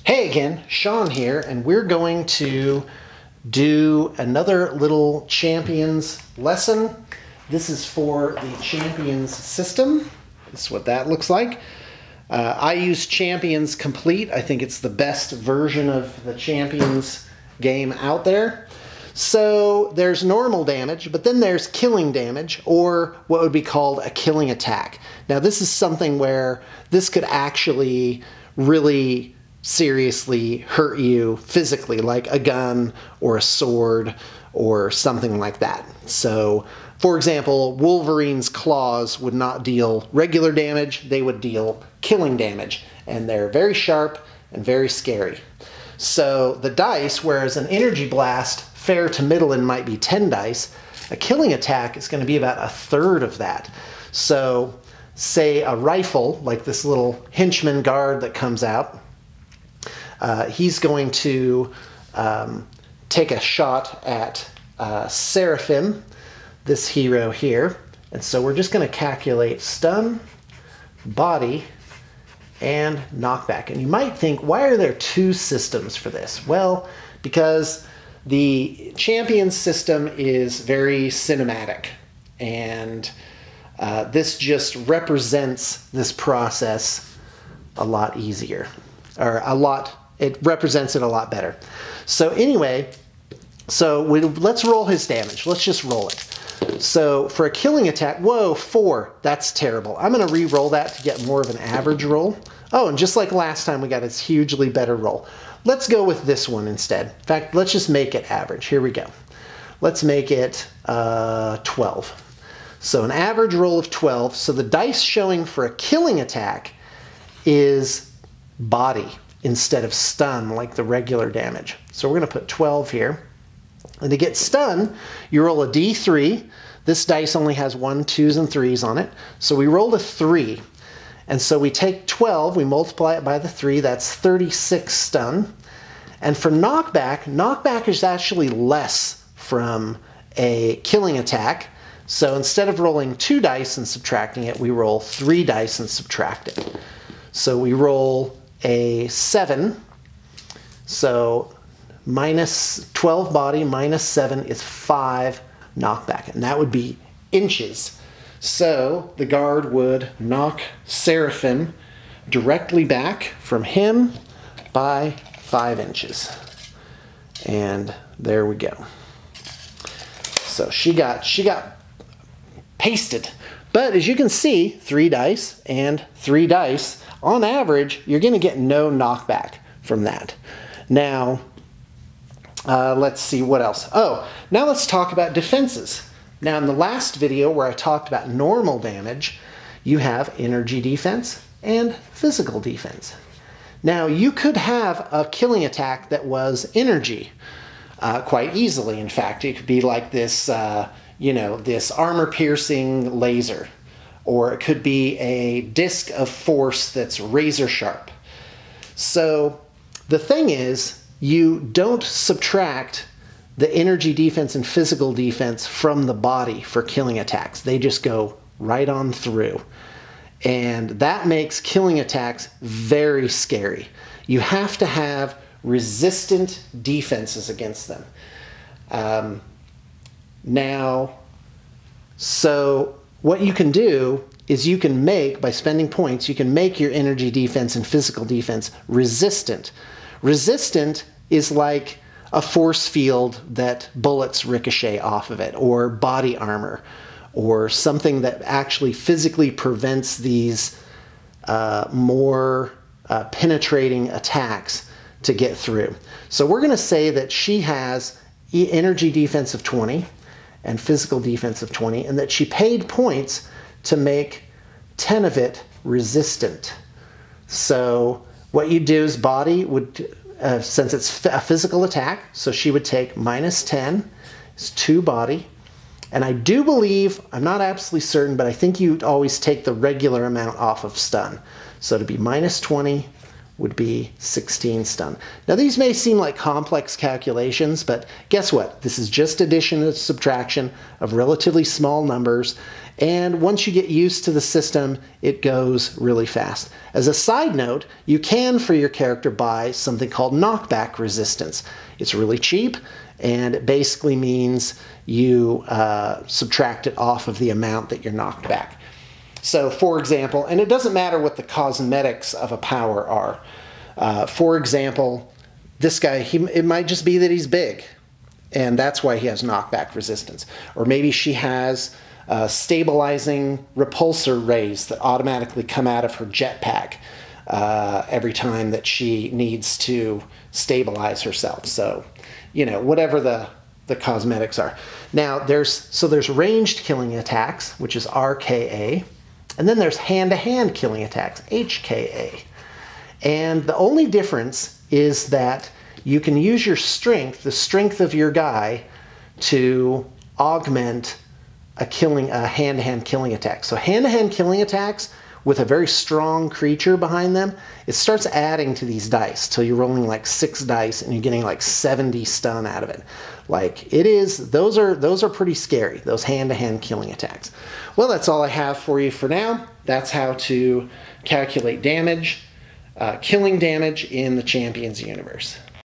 Hey again, Sean here, and we're going to do another little Champions lesson. This is for the Champions system. This is what that looks like. I use Champions Complete. I think it's the best version of the Champions game out there. So there's normal damage, but then there's killing damage, or what would be called a killing attack. Now this is something where this could actually really seriously hurt you physically, like a gun or a sword or something like that. So, for example, Wolverine's claws would not deal regular damage, they would deal killing damage, and they're very sharp and very scary. So the dice, whereas an energy blast, fair to middling, might be 10 dice, a killing attack is going to be about a third of that. So, say a rifle, like this little henchman guard that comes out, he's going to take a shot at Seraphim, this hero here. And so we're just going to calculate stun, body, and knockback. And you might think, why are there two systems for this? Well, because the champion system is very cinematic. And this just represents this process a lot easier. Or it represents it a lot better. So anyway, let's roll his damage. Let's just roll it. So for a killing attack, whoa, 4. That's terrible. I'm going to re-roll that to get more of an average roll. Oh, and just like last time, we got this hugely better roll. Let's go with this one instead. In fact, let's just make it average. Here we go. Let's make it 12. So an average roll of 12. So the dice showing for a killing attack is body instead of stun, like the regular damage. So we're going to put 12 here. And to get stun, you roll a d3. This dice only has 1s, 2s, and 3s on it. So we rolled a 3. And so we take 12, we multiply it by the 3, that's 36 stun. And for knockback, knockback is actually less from a killing attack. So instead of rolling 2 dice and subtracting it, we roll 3 dice and subtract it. So we roll a 7, so minus 12 body minus 7 is 5 knockback, and that would be inches. So the guard would knock Seraphim directly back from him by 5 inches. And there we go. So she got pasted. But as you can see, 3 dice and 3 dice, on average, you're going to get no knockback from that. Now, let's see what else. Oh, now let's talk about defenses. Now, in the last video where I talked about normal damage, you have energy defense and physical defense. Now, you could have a killing attack that was energy quite easily. In fact, it could be like this, this armor-piercing laser. Or it could be a disc of force that's razor sharp. So the thing is, you don't subtract the energy defense and physical defense from the body for killing attacks. They just go right on through. And that makes killing attacks very scary. You have to have resistant defenses against them. What you can do is you can make, by spending points, you can make your energy defense and physical defense resistant. Resistant is like a force field that bullets ricochet off of it, or body armor, or something that actually physically prevents these more penetrating attacks to get through. So we're going to say that she has energy defense of 20 and physical defense of 20, and that she paid points to make 10 of it resistant. So what you do is body would, since it's a physical attack, so she would take minus 10, it's 2 body. And I do believe, I'm not absolutely certain, but I think you'd always take the regular amount off of stun. So to be minus 20, would be 16 stun. Now these may seem like complex calculations, but guess what? This is just addition and subtraction of relatively small numbers, and once you get used to the system, it goes really fast. As a side note, you can, for your character, buy something called knockback resistance. It's really cheap, and it basically means you subtract it off of the amount that you're knocked back. So, for example, and it doesn't matter what the cosmetics of a power are. For example, this guy, it might just be that he's big, and that's why he has knockback resistance. Or maybe she has stabilizing repulsor rays that automatically come out of her jetpack every time that she needs to stabilize herself. So, you know, whatever the cosmetics are. Now, there's ranged killing attacks, which is RKA. And then there's hand-to-hand killing attacks, HKA. And the only difference is that you can use your strength, the strength of your guy, to augment a hand-to-hand killing attack. So hand-to-hand killing attacks with a very strong creature behind them, it starts adding to these dice till you're rolling like 6 dice and you're getting like 70 stun out of it. Like those are pretty scary, those hand-to-hand killing attacks. Well, that's all I have for you for now. That's how to calculate damage, killing damage in the Champions universe.